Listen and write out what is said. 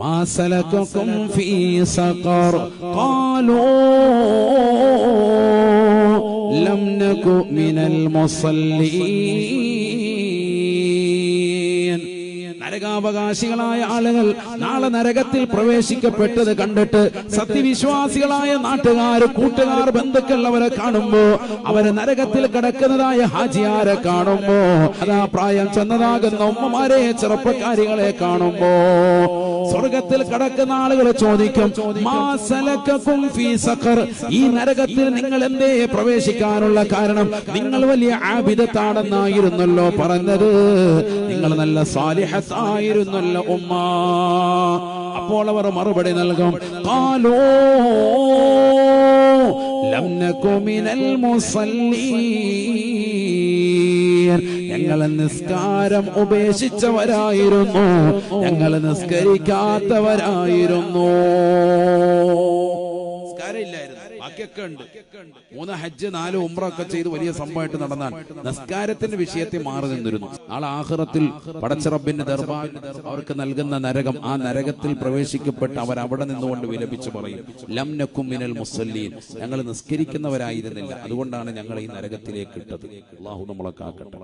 മാ സലകകും ഫീ സഖർ ഖാലൂ ലം നകു മിനൽ മുസല്ലീൻ. നരകാവകാശികളായ ആളുകൾ നാളെ നരകത്തിൽ പ്രവേശിക്കപ്പെട്ടത് കണ്ടിട്ട് സത്യവിശ്വാസികളായ നാട്ടുകാർ, കൂട്ടുകാർ, ബന്ധുക്കൾ അവരെ കാണുമ്പോ, അവരെ നരകത്തിൽ കിടക്കുന്നതായ ഹാജിയാരെ കാണുമ്പോ, അതാ പ്രായം ചെന്നതാകുന്ന ഉമ്മമാരെ, ചെറുപ്പക്കാരികളെ കാണുമ്പോ സ്വർഗത്തിൽ കിടക്കുന്ന ആളുകൾ ചോദിക്കും, മാ സലകകും ഫീ സഖർ, ഈ നരകത്തിൽ നിങ്ങൾ എന്തേ പ്രവേശിക്കാനുള്ള കാരണം? നിങ്ങൾ വലിയ ആബിദത്താണെന്നായിരുന്നല്ലോ പറഞ്ഞത്, നിങ്ങൾ നല്ല സാലിഹത്തായിരുന്നല്ലോ ഉമ്മ. അപ്പോൾ അവർ മറുപടി നൽകും, ഖാലൂ ലം നകു മിനൽ മുസല്ലീൻ, ഞങ്ങൾ നിസ്കാരം ഉപേക്ഷിച്ചവരായിരുന്നു, ഞങ്ങൾ നിസ്കരിക്കാത്തവരായിരുന്നു. നിസ്കാരമില്ലായിരുന്നു, ബാക്കിയൊക്കെ ഉണ്ട്. 3 ഹജ്ജ് 4 ഉംറ ഒക്കെ ചെയ്ത് വലിയ സംഭവമായിട്ട് നടന്നാൽ നിസ്കാരത്തിന്റെ വിഷയത്തിൽ മാറി നിന്നിരുന്നു. നാളെ ആഖിറത്തിൽ പടച്ച റബ്ബിന്റെ ദർബാറിൽ അവർക്ക് നൽകുന്ന നരകം, ആ നരകത്തിൽ പ്രവേശിക്കപ്പെട്ട് അവർ അവിടെ നിന്നുകൊണ്ട് വിലപിച്ചു പറയും, ലം നകും മിനൽ മുസല്ലീൻ, ഞങ്ങൾ നിസ്കരിക്കുന്നവരായിരുന്നില്ല, അതുകൊണ്ടാണ് ഞങ്ങൾ ഈ നരകത്തിലേക്ക് ഇട്ടത്. അല്ലാഹു നമ്മളെ കാക്കട്ടെ.